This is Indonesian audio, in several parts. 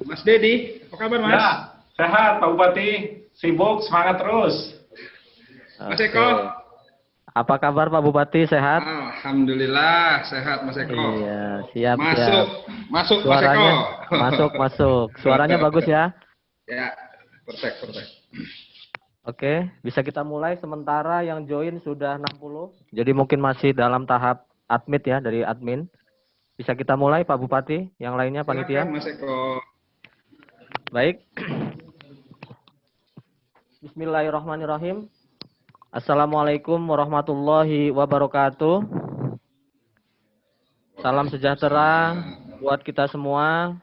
Mas Dedi, apa kabar Mas? Ya, sehat Pak Bupati. Sibuk, semangat terus. Mas Oke. Eko? Apa kabar Pak Bupati? Sehat? Alhamdulillah sehat Mas Eko. Iya, siap, Masuk, siap. masuk Mas Eko. Suaranya masuk, masuk. Suaranya bagus ya? Ya, perfect, perfect. Oke, bisa kita mulai. Sementara yang join sudah 60. Jadi mungkin masih dalam tahap admit ya, dari admin. Bisa kita mulai Pak Bupati, yang lainnya Silakan panitia. Mas Eko. Baik. Bismillahirrahmanirrahim. Assalamualaikum warahmatullahi wabarakatuh. Salam sejahtera buat kita semua.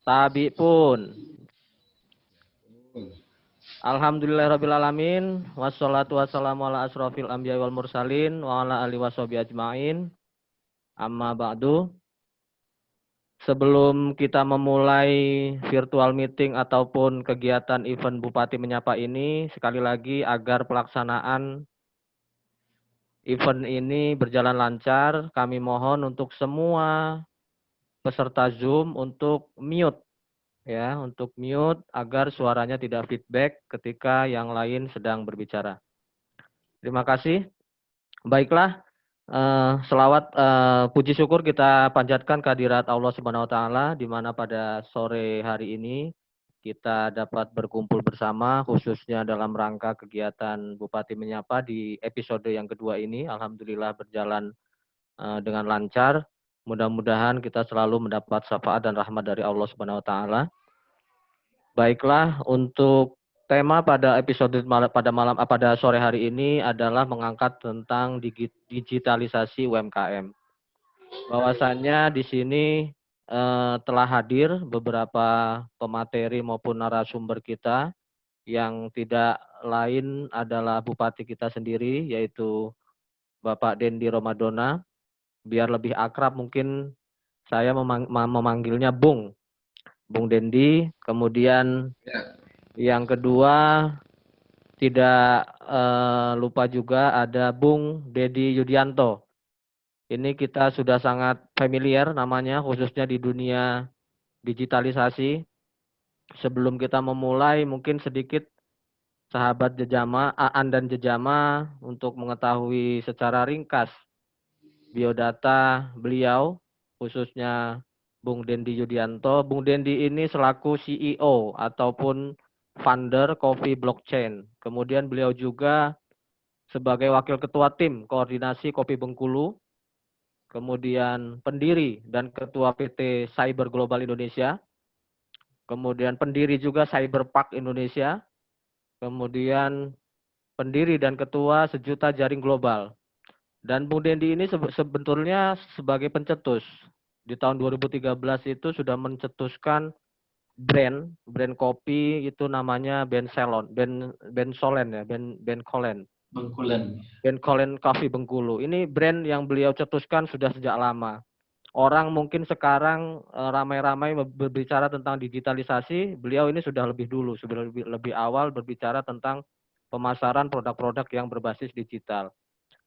Tabi pun. Alhamdulillahirrabbilalamin. Wassalatu wassalamu ala asrofil anbiya wal mursalin. Wa ala alihi washabihi ajma'in. Amma ba'du. Sebelum kita memulai virtual meeting ataupun kegiatan event Bupati Menyapa ini, sekali lagi agar pelaksanaan event ini berjalan lancar, kami mohon untuk semua peserta Zoom untuk mute. Ya, untuk mute agar suaranya tidak feedback ketika yang lain sedang berbicara. Terima kasih. Baiklah, selawat puji syukur kita panjatkan kehadirat Allah Subhanahu wa taala di mana pada sore hari ini kita dapat berkumpul bersama khususnya dalam rangka kegiatan Bupati Menyapa di episode yang kedua ini. Alhamdulillah berjalan dengan lancar. Mudah-mudahan kita selalu mendapat syafaat dan rahmat dari Allah Subhanahu wa taala. Baiklah, untuk tema pada episode pada sore hari ini adalah mengangkat tentang digitalisasi UMKM. Bahwasannya di sini telah hadir beberapa pemateri maupun narasumber kita yang tidak lain adalah Bupati kita sendiri, yaitu Bapak Dendi Romadona. Biar lebih akrab mungkin saya memanggilnya Bung Dendi. Kemudian yang kedua tidak lupa juga ada Bung Dedi Yudianto. Ini kita sudah sangat familiar namanya khususnya di dunia digitalisasi. Sebelum kita memulai mungkin sedikit sahabat jejama, Aan dan jejama untuk mengetahui secara ringkas biodata beliau khususnya Bung Dendi Yudianto. Bung Dendi ini selaku CEO ataupun founder Coffee Blockchain. Kemudian beliau juga sebagai wakil ketua tim koordinasi Kopi Bengkulu. Kemudian pendiri dan ketua PT Cyber Global Indonesia. Kemudian pendiri juga Cyberpark Indonesia. Kemudian pendiri dan ketua Sejuta Jaring Global. Dan Bung Dendi ini sebetulnya sebagai pencetus. Di tahun 2013 itu sudah mencetuskan brand kopi itu namanya Ben Solen ya, Ben Kolen. Ben Kolen Coffee Bengkulu. Ini brand yang beliau cetuskan sudah sejak lama. Orang mungkin sekarang ramai-ramai berbicara tentang digitalisasi, beliau ini sudah lebih dulu, sudah lebih awal berbicara tentang pemasaran produk-produk yang berbasis digital.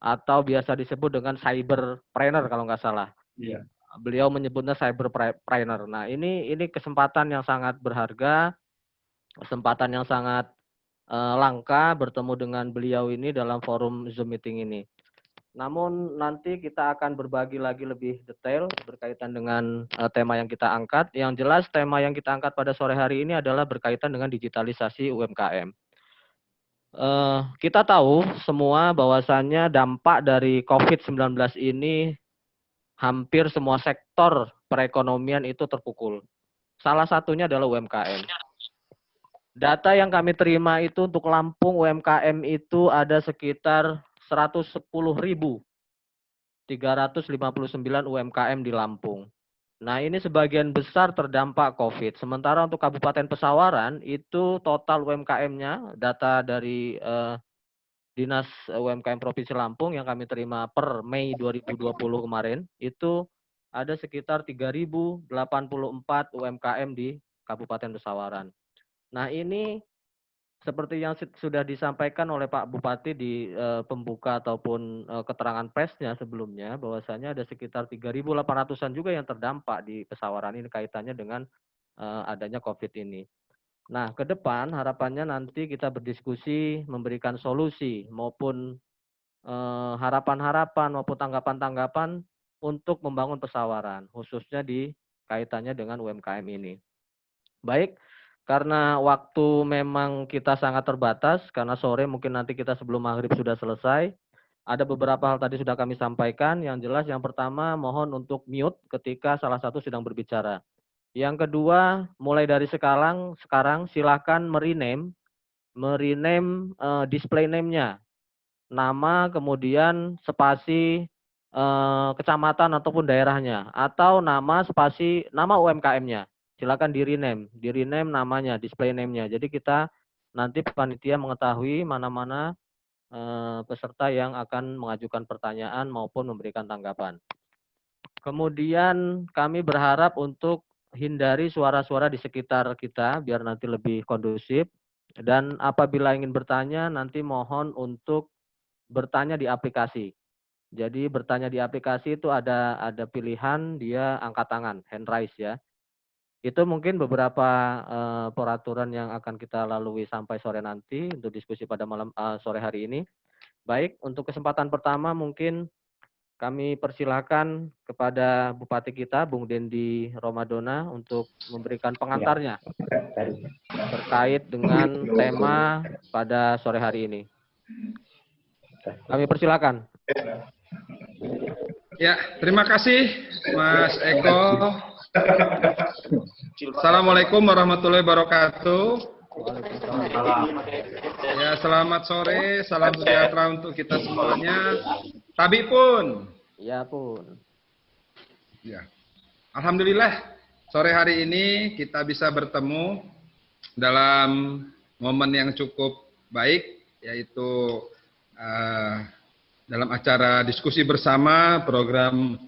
Atau biasa disebut dengan cyberpreneur kalau nggak salah. Iya. Beliau menyebutnya cyberpreneur. Nah, ini kesempatan yang sangat berharga, kesempatan yang sangat langka bertemu dengan beliau ini dalam forum Zoom meeting ini. Namun nanti kita akan berbagi lagi lebih detail berkaitan dengan tema yang kita angkat. Yang jelas tema yang kita angkat pada sore hari ini adalah berkaitan dengan digitalisasi UMKM. Kita tahu semua bahwasannya dampak dari COVID-19 ini hampir semua sektor perekonomian itu terpukul. Salah satunya adalah UMKM. Data yang kami terima itu untuk Lampung UMKM itu ada sekitar 110.359 UMKM di Lampung. Nah, ini sebagian besar terdampak COVID. Sementara untuk Kabupaten Pesawaran itu total UMKM-nya, data dari Dinas UMKM Provinsi Lampung yang kami terima per Mei 2020 kemarin, itu ada sekitar 3.084 UMKM di Kabupaten Pesawaran. Nah, ini seperti yang sudah disampaikan oleh Pak Bupati di pembuka ataupun keterangan persnya sebelumnya, bahwasanya ada sekitar 3.800-an juga yang terdampak di Pesawaran ini kaitannya dengan adanya COVID ini. Nah, ke depan harapannya nanti kita berdiskusi, memberikan solusi maupun harapan-harapan maupun tanggapan-tanggapan untuk membangun persawaran, khususnya di kaitannya dengan UMKM ini. Baik, karena waktu memang kita sangat terbatas, karena sore mungkin nanti kita sebelum maghrib sudah selesai. Ada beberapa hal tadi sudah kami sampaikan. Yang jelas yang pertama mohon untuk mute ketika salah satu sedang berbicara. Yang kedua, mulai dari sekarang silakan merename display name-nya. Nama, kemudian spasi kecamatan ataupun daerahnya, atau nama spasi nama UMKM-nya. Silakan di-rename namanya, display name-nya. Jadi kita nanti panitia mengetahui mana-mana peserta yang akan mengajukan pertanyaan maupun memberikan tanggapan. Kemudian kami berharap untuk hindari suara-suara di sekitar kita biar nanti lebih kondusif. Dan apabila ingin bertanya, nanti mohon untuk bertanya di aplikasi. Jadi bertanya di aplikasi itu ada pilihan dia angkat tangan, hand raise ya. Itu mungkin beberapa peraturan yang akan kita lalui sampai sore nanti untuk diskusi pada sore hari ini. Baik, untuk kesempatan pertama mungkin kami persilahkan kepada Bupati kita, Bung Dendi Romadona, untuk memberikan pengantarnya terkait dengan tema pada sore hari ini. Kami persilakan. Ya, terima kasih Mas Eko. Assalamualaikum warahmatullahi wabarakatuh. Ya, selamat sore, salam sejahtera untuk kita semuanya. Tabi pun. Ya pun. Ya. Alhamdulillah, sore hari ini kita bisa bertemu dalam momen yang cukup baik, yaitu dalam acara diskusi bersama program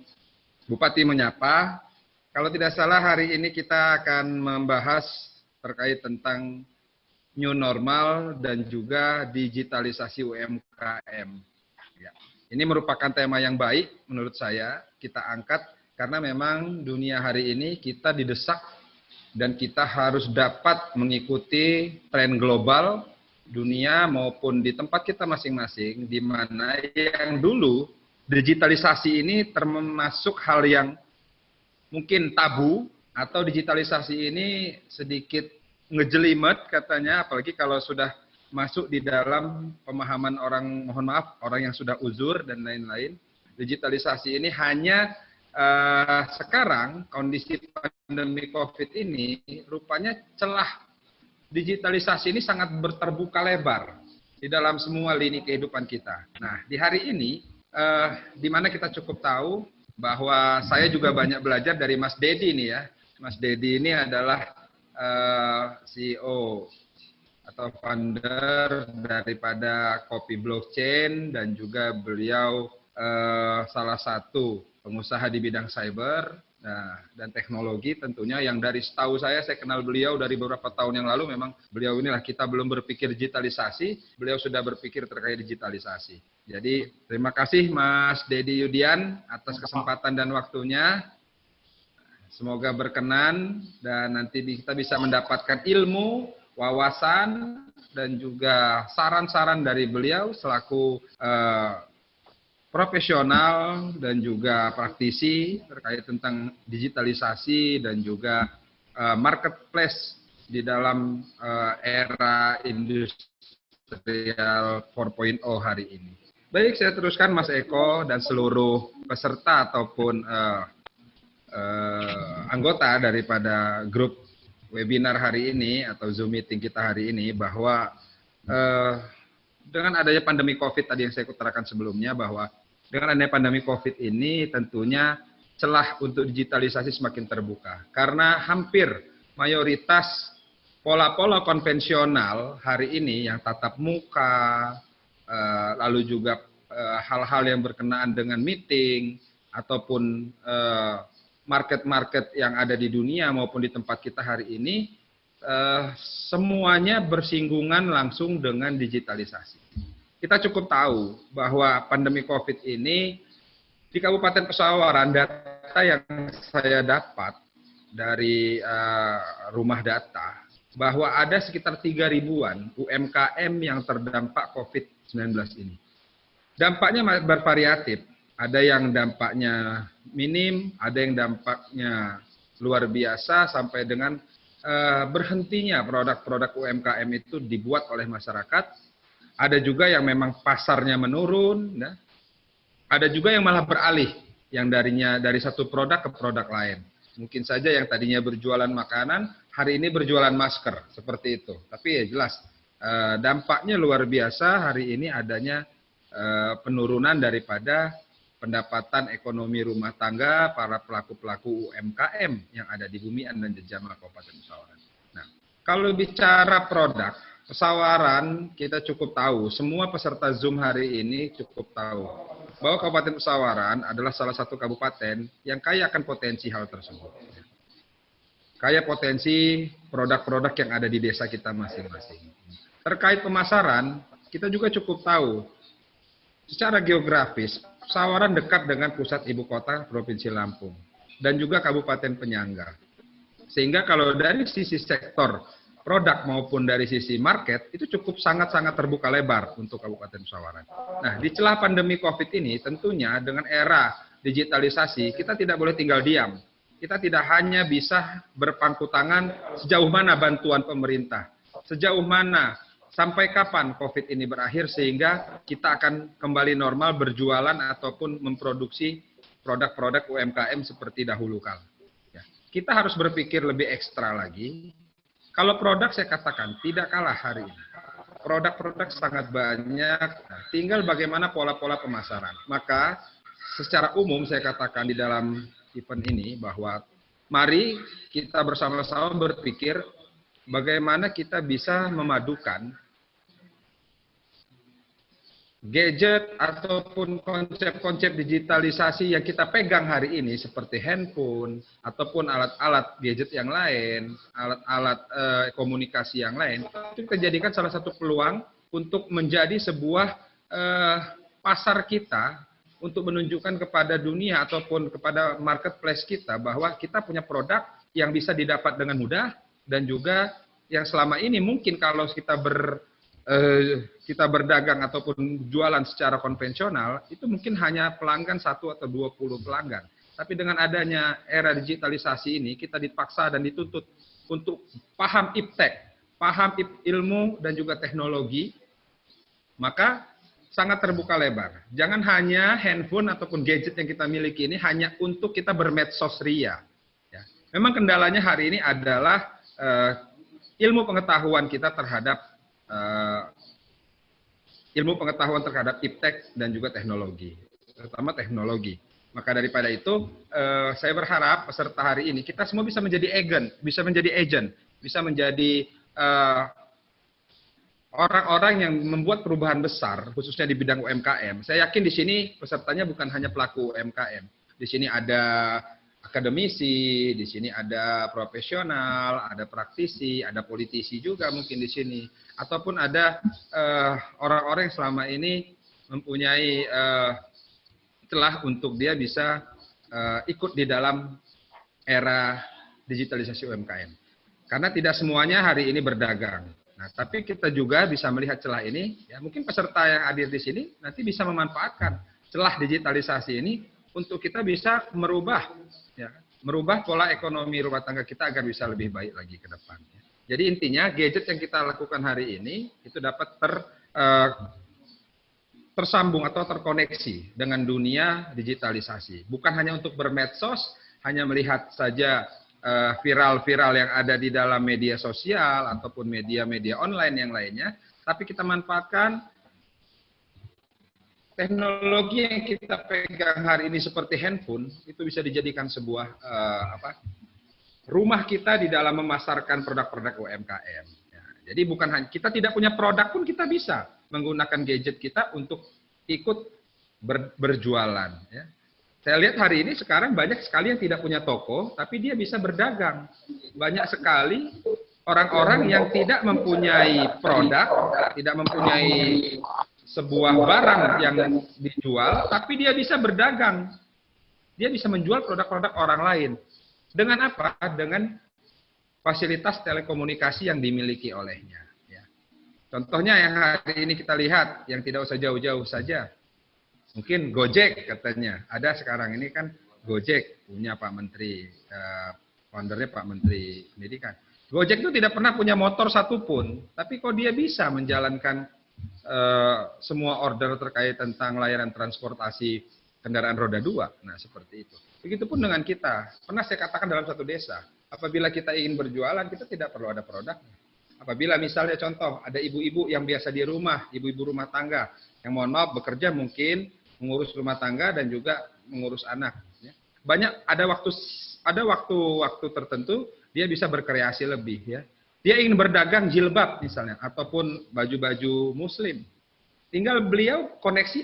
Bupati Menyapa. Kalau tidak salah hari ini kita akan membahas terkait tentang new normal dan juga digitalisasi UMKM. Ya. Ini merupakan tema yang baik menurut saya kita angkat karena memang dunia hari ini kita didesak dan kita harus dapat mengikuti tren global dunia maupun di tempat kita masing-masing, di mana yang dulu digitalisasi ini termasuk hal yang mungkin tabu atau digitalisasi ini sedikit ngejelimet katanya, apalagi kalau sudah masuk di dalam pemahaman orang, mohon maaf, orang yang sudah uzur dan lain-lain. Digitalisasi ini hanya sekarang kondisi pandemi COVID ini rupanya celah digitalisasi ini sangat terbuka lebar di dalam semua lini kehidupan kita. Nah, di hari ini, di mana kita cukup tahu bahwa saya juga banyak belajar dari Mas Dedi ini ya. Mas Dedi ini adalah CEO atau founder daripada Kopi Blockchain dan juga beliau salah satu pengusaha di bidang cyber. Nah, dan teknologi tentunya yang dari setahu saya kenal beliau dari beberapa tahun yang lalu, memang beliau inilah kita belum berpikir digitalisasi, beliau sudah berpikir terkait digitalisasi. Jadi terima kasih Mas Dedi Yudian atas kesempatan dan waktunya. Semoga berkenan dan nanti kita bisa mendapatkan ilmu, wawasan, dan juga saran-saran dari beliau selaku profesional dan juga praktisi terkait tentang digitalisasi dan juga marketplace di dalam era industrial 4.0 hari ini. Baik, saya teruskan Mas Eko dan seluruh peserta ataupun anggota daripada grup webinar hari ini atau Zoom meeting kita hari ini, bahwa dengan adanya pandemi COVID tadi yang saya utarakan sebelumnya, bahwa dengan adanya pandemi COVID ini tentunya celah untuk digitalisasi semakin terbuka. Karena hampir mayoritas pola-pola konvensional hari ini yang tatap muka, lalu juga hal-hal yang berkenaan dengan meeting, ataupun market-market yang ada di dunia maupun di tempat kita hari ini, semuanya bersinggungan langsung dengan digitalisasi. Kita cukup tahu bahwa pandemi COVID ini di Kabupaten Pesawaran, data yang saya dapat dari rumah data bahwa ada sekitar 3.000-an UMKM yang terdampak COVID-19 ini. Dampaknya bervariatif. Ada yang dampaknya minim, ada yang dampaknya luar biasa sampai dengan berhentinya produk-produk UMKM itu dibuat oleh masyarakat. Ada juga yang memang pasarnya menurun, ya. Ada juga yang malah beralih, yang dari satu produk ke produk lain. Mungkin saja yang tadinya berjualan makanan, hari ini berjualan masker, seperti itu. Tapi ya jelas, dampaknya luar biasa hari ini adanya penurunan daripada pendapatan ekonomi rumah tangga para pelaku-pelaku UMKM yang ada di Bumian dan Jejama Kabupaten Pesawaran. Nah, kalau bicara produk, Pesawaran kita cukup tahu, semua peserta Zoom hari ini cukup tahu bahwa Kabupaten Pesawaran adalah salah satu kabupaten yang kaya akan potensi hal tersebut. Kaya potensi produk-produk yang ada di desa kita masing-masing. Terkait pemasaran, kita juga cukup tahu, secara geografis, Pesawaran dekat dengan pusat ibu kota Provinsi Lampung dan juga kabupaten penyangga. Sehingga kalau dari sisi sektor produk maupun dari sisi market itu cukup sangat-sangat terbuka lebar untuk Kabupaten Pesawaran. Nah, di celah pandemi COVID ini tentunya dengan era digitalisasi kita tidak boleh tinggal diam. Kita tidak hanya bisa berpangku tangan sejauh mana bantuan pemerintah, sejauh mana sampai kapan COVID ini berakhir sehingga kita akan kembali normal berjualan ataupun memproduksi produk-produk UMKM seperti dahulu kala. Ya, kita harus berpikir lebih ekstra lagi. Kalau produk saya katakan tidak kalah hari ini. Produk-produk sangat banyak, tinggal bagaimana pola-pola pemasaran. Maka secara umum saya katakan di dalam event ini bahwa mari kita bersama-sama berpikir bagaimana kita bisa memadukan gadget ataupun konsep-konsep digitalisasi yang kita pegang hari ini seperti handphone ataupun alat-alat gadget yang lain, alat-alat komunikasi yang lain, itu kita jadikan salah satu peluang untuk menjadi sebuah pasar kita untuk menunjukkan kepada dunia ataupun kepada marketplace kita bahwa kita punya produk yang bisa didapat dengan mudah dan juga yang selama ini mungkin kalau kita berdagang ataupun jualan secara konvensional, itu mungkin hanya pelanggan 1 atau 20 pelanggan. Tapi dengan adanya era digitalisasi ini, kita dipaksa dan dituntut untuk paham iptek, paham ilmu dan juga teknologi, maka sangat terbuka lebar. Jangan hanya handphone ataupun gadget yang kita miliki ini hanya untuk kita bermedsos ria. Ya. Memang kendalanya hari ini adalah ilmu pengetahuan kita terhadap ilmu pengetahuan terhadap iptek dan juga teknologi, terutama teknologi. Maka daripada itu, saya berharap peserta hari ini kita semua bisa menjadi agent, bisa menjadi orang-orang yang membuat perubahan besar, khususnya di bidang UMKM. Saya yakin di sini pesertanya bukan hanya pelaku UMKM. Di sini ada akademisi, di sini ada profesional, ada praktisi, ada politisi juga mungkin di sini, ataupun ada orang-orang yang selama ini mempunyai celah untuk dia bisa ikut di dalam era digitalisasi UMKM. Karena tidak semuanya hari ini berdagang. Nah, tapi kita juga bisa melihat celah ini, ya mungkin peserta yang hadir di sini nanti bisa memanfaatkan celah digitalisasi ini untuk kita bisa merubah pola ekonomi rumah tangga kita agar bisa lebih baik lagi ke depan. Jadi intinya gadget yang kita lakukan hari ini itu dapat tersambung atau terkoneksi dengan dunia digitalisasi. Bukan hanya untuk bermedsos, hanya melihat saja viral-viral yang ada di dalam media sosial ataupun media-media online yang lainnya, tapi kita manfaatkan teknologi yang kita pegang hari ini seperti handphone itu bisa dijadikan sebuah rumah kita di dalam memasarkan produk-produk UMKM. Ya, jadi bukan hanya kita tidak punya produk pun kita bisa menggunakan gadget kita untuk ikut berjualan. Ya. Saya lihat hari ini sekarang banyak sekali yang tidak punya toko, tapi dia bisa berdagang. Banyak sekali orang-orang yang tidak mempunyai produk, tidak mempunyai sebuah barang yang dijual, tapi dia bisa berdagang. Dia bisa menjual produk-produk orang lain. Dengan apa? Dengan fasilitas telekomunikasi yang dimiliki olehnya. Ya. Contohnya yang hari ini kita lihat, yang tidak usah jauh-jauh saja. Mungkin Gojek katanya. Ada sekarang ini kan Gojek punya Pak Menteri, foundernya Pak Menteri Pendidikan. Gojek itu tidak pernah punya motor satupun, tapi kok dia bisa menjalankan semua order terkait tentang layanan transportasi kendaraan roda 2. Nah, seperti itu. Begitupun dengan kita. Pernah saya katakan dalam satu desa, apabila kita ingin berjualan, kita tidak perlu ada produknya. Apabila misalnya contoh, ada ibu-ibu yang biasa di rumah, ibu-ibu rumah tangga, yang mohon maaf bekerja mungkin mengurus rumah tangga dan juga mengurus anak. Banyak ada waktu tertentu dia bisa berkreasi lebih ya. Dia ingin berdagang jilbab misalnya ataupun baju-baju muslim. Tinggal beliau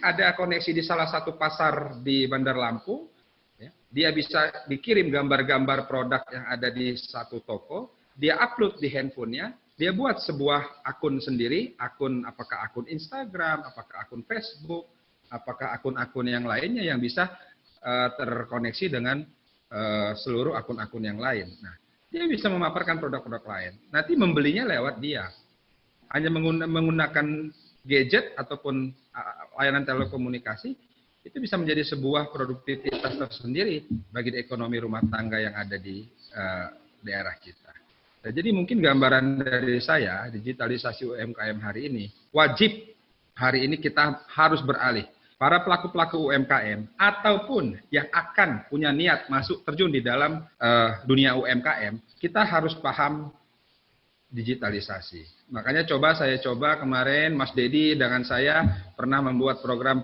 ada koneksi di salah satu pasar di Bandar Lampung. Ya. Dia bisa dikirim gambar-gambar produk yang ada di satu toko. Dia upload di handphonenya. Dia buat sebuah akun sendiri. Apakah akun Instagram, apakah akun Facebook, apakah akun-akun yang lainnya yang bisa terkoneksi dengan seluruh akun-akun yang lain. Nah, dia bisa memaparkan produk-produk lain. Nanti membelinya lewat dia. Hanya menggunakan gadget ataupun layanan telekomunikasi, itu bisa menjadi sebuah produktivitas tersendiri bagi ekonomi rumah tangga yang ada di daerah kita. Nah, jadi mungkin gambaran dari saya, digitalisasi UMKM hari ini, wajib hari ini kita harus beralih. Para pelaku-pelaku UMKM ataupun yang akan punya niat masuk terjun di dalam dunia UMKM, kita harus paham digitalisasi. Makanya saya coba kemarin Mas Dedi dengan saya pernah membuat program,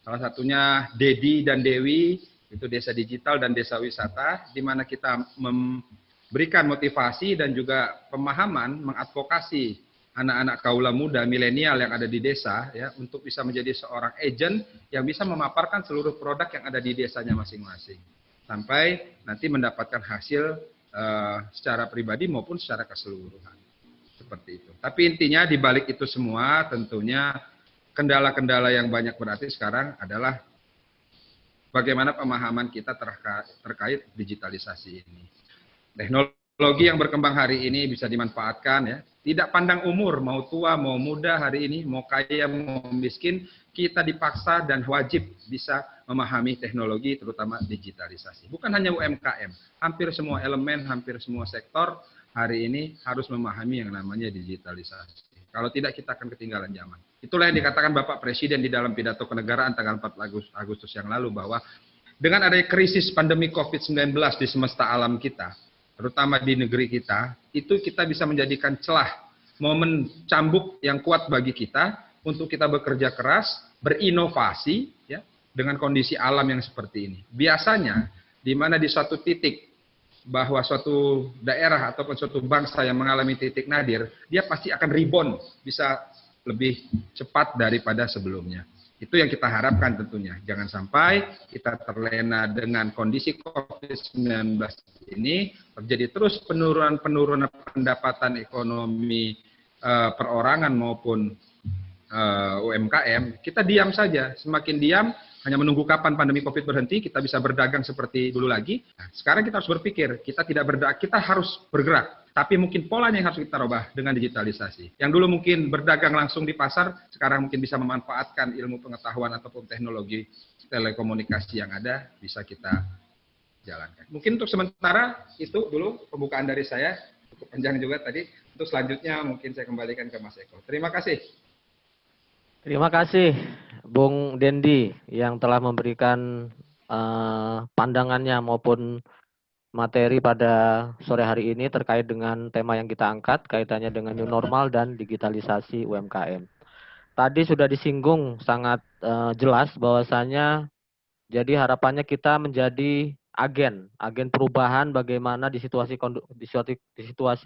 salah satunya Dedi dan Dewi, itu Desa Digital dan Desa Wisata, di mana kita memberikan motivasi dan juga pemahaman, mengadvokasi anak-anak kaula muda, milenial yang ada di desa, ya, untuk bisa menjadi seorang agent yang bisa memaparkan seluruh produk yang ada di desanya masing-masing, sampai nanti mendapatkan hasil secara pribadi maupun secara keseluruhan, seperti itu. Tapi intinya di balik itu semua, tentunya kendala-kendala yang banyak berarti sekarang adalah bagaimana pemahaman kita terkait digitalisasi ini. Teknologi yang berkembang hari ini bisa dimanfaatkan, ya. Tidak pandang umur, mau tua, mau muda hari ini, mau kaya, mau miskin, kita dipaksa dan wajib bisa memahami teknologi, terutama digitalisasi. Bukan hanya UMKM, hampir semua elemen, hampir semua sektor hari ini harus memahami yang namanya digitalisasi. Kalau tidak, kita akan ketinggalan zaman. Itulah yang dikatakan Bapak Presiden di dalam pidato kenegaraan tanggal 4 Agustus yang lalu, bahwa dengan adanya krisis pandemi COVID-19 di semesta alam kita, terutama di negeri kita, itu kita bisa menjadikan celah, momen cambuk yang kuat bagi kita untuk kita bekerja keras, berinovasi, ya, dengan kondisi alam yang seperti ini. Biasanya, di mana di suatu titik, bahwa suatu daerah ataupun suatu bangsa yang mengalami titik nadir, dia pasti akan rebound, bisa lebih cepat daripada sebelumnya. Itu yang kita harapkan tentunya. Jangan sampai kita terlena dengan kondisi COVID-19 ini, terjadi terus penurunan pendapatan ekonomi perorangan maupun UMKM. Kita diam saja, semakin diam, hanya menunggu kapan pandemi COVID berhenti, kita bisa berdagang seperti dulu lagi. Nah, sekarang kita harus berpikir, kita harus bergerak. Tapi mungkin polanya yang harus kita rubah dengan digitalisasi. Yang dulu mungkin berdagang langsung di pasar, sekarang mungkin bisa memanfaatkan ilmu pengetahuan ataupun teknologi telekomunikasi yang ada, bisa kita jalankan. Mungkin untuk sementara itu dulu pembukaan dari saya, cukup panjang juga tadi. Untuk selanjutnya mungkin saya kembalikan ke Mas Eko. Terima kasih. Terima kasih Bung Dendi yang telah memberikan pandangannya maupun materi pada sore hari ini terkait dengan tema yang kita angkat, kaitannya dengan new normal dan digitalisasi UMKM. Tadi sudah disinggung sangat jelas bahwasanya jadi harapannya kita menjadi agen perubahan bagaimana di situasi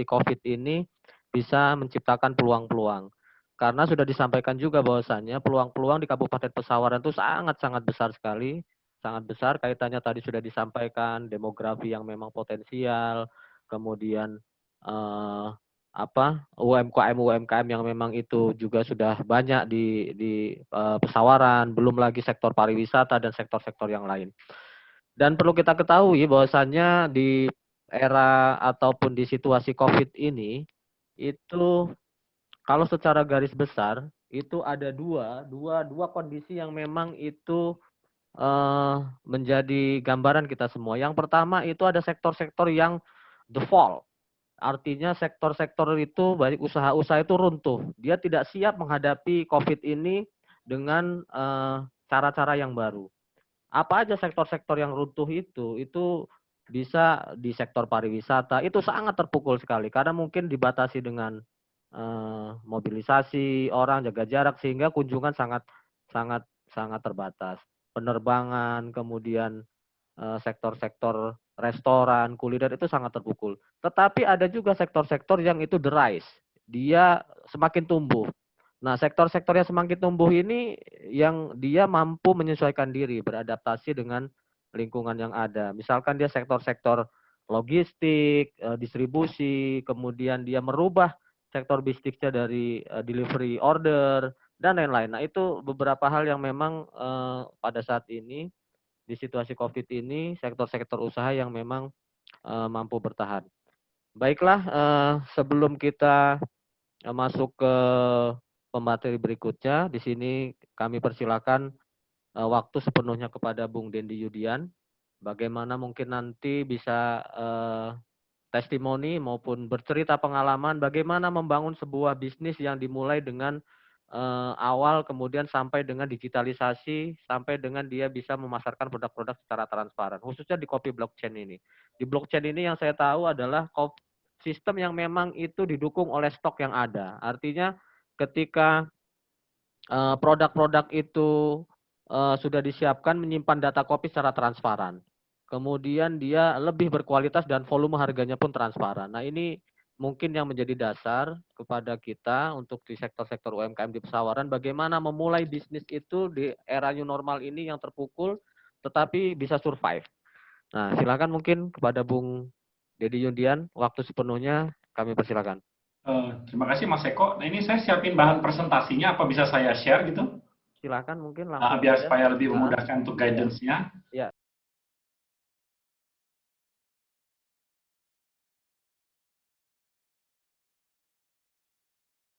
COVID ini bisa menciptakan peluang-peluang. Karena sudah disampaikan juga bahwasanya peluang-peluang di Kabupaten Pesawaran itu sangat-sangat besar sekali. Sangat besar, kaitannya tadi sudah disampaikan, demografi yang memang potensial, kemudian UMKM yang memang itu juga sudah banyak di Pesawaran, belum lagi sektor pariwisata dan sektor-sektor yang lain. Dan perlu kita ketahui bahwasannya di era ataupun di situasi COVID ini, itu kalau secara garis besar, itu ada dua kondisi yang memang itu menjadi gambaran kita semua. Yang pertama itu ada sektor-sektor yang default. Artinya sektor-sektor itu, baik usaha-usaha itu runtuh. Dia tidak siap menghadapi COVID ini dengan cara-cara yang baru. Apa aja sektor-sektor yang runtuh itu bisa di sektor pariwisata, itu sangat terpukul sekali karena mungkin dibatasi dengan mobilisasi orang, jaga jarak, sehingga kunjungan sangat sangat sangat terbatas. Penerbangan, kemudian sektor-sektor restoran, kuliner itu sangat terpukul. Tetapi ada juga sektor-sektor yang itu the rise, dia semakin tumbuh. Nah, sektor-sektor yang semakin tumbuh ini yang dia mampu menyesuaikan diri, beradaptasi dengan lingkungan yang ada. Misalkan dia sektor-sektor logistik, distribusi, kemudian dia merubah sektor bisnisnya dari delivery order dan lain-lain. Nah, itu beberapa hal yang memang pada saat ini di situasi COVID ini sektor-sektor usaha yang memang mampu bertahan. Baiklah, sebelum kita masuk ke pemateri berikutnya, di sini kami persilakan waktu sepenuhnya kepada Bung Dendi Yudian. Bagaimana mungkin nanti bisa testimoni maupun bercerita pengalaman bagaimana membangun sebuah bisnis yang dimulai dengan awal kemudian sampai dengan digitalisasi, sampai dengan dia bisa memasarkan produk-produk secara transparan, khususnya di kopi blockchain ini. Di blockchain ini yang saya tahu adalah sistem yang memang itu didukung oleh stok yang ada. Artinya ketika produk-produk itu sudah disiapkan menyimpan data kopi secara transparan. Kemudian dia lebih berkualitas dan volume harganya pun transparan. Nah, ini mungkin yang menjadi dasar kepada kita untuk di sektor-sektor UMKM di pesawaran, bagaimana memulai bisnis itu di era new normal ini yang terpukul, tetapi bisa survive. Nah, silakan mungkin kepada Bung Dedi Yudian, waktu sepenuhnya kami persilakan. Terima kasih Mas Eko. Nah, ini saya siapin bahan presentasinya, apa bisa saya share gitu? Silakan mungkin langsung Biar saja. supaya lebih memudahkan untuk guidance-nya. Ya.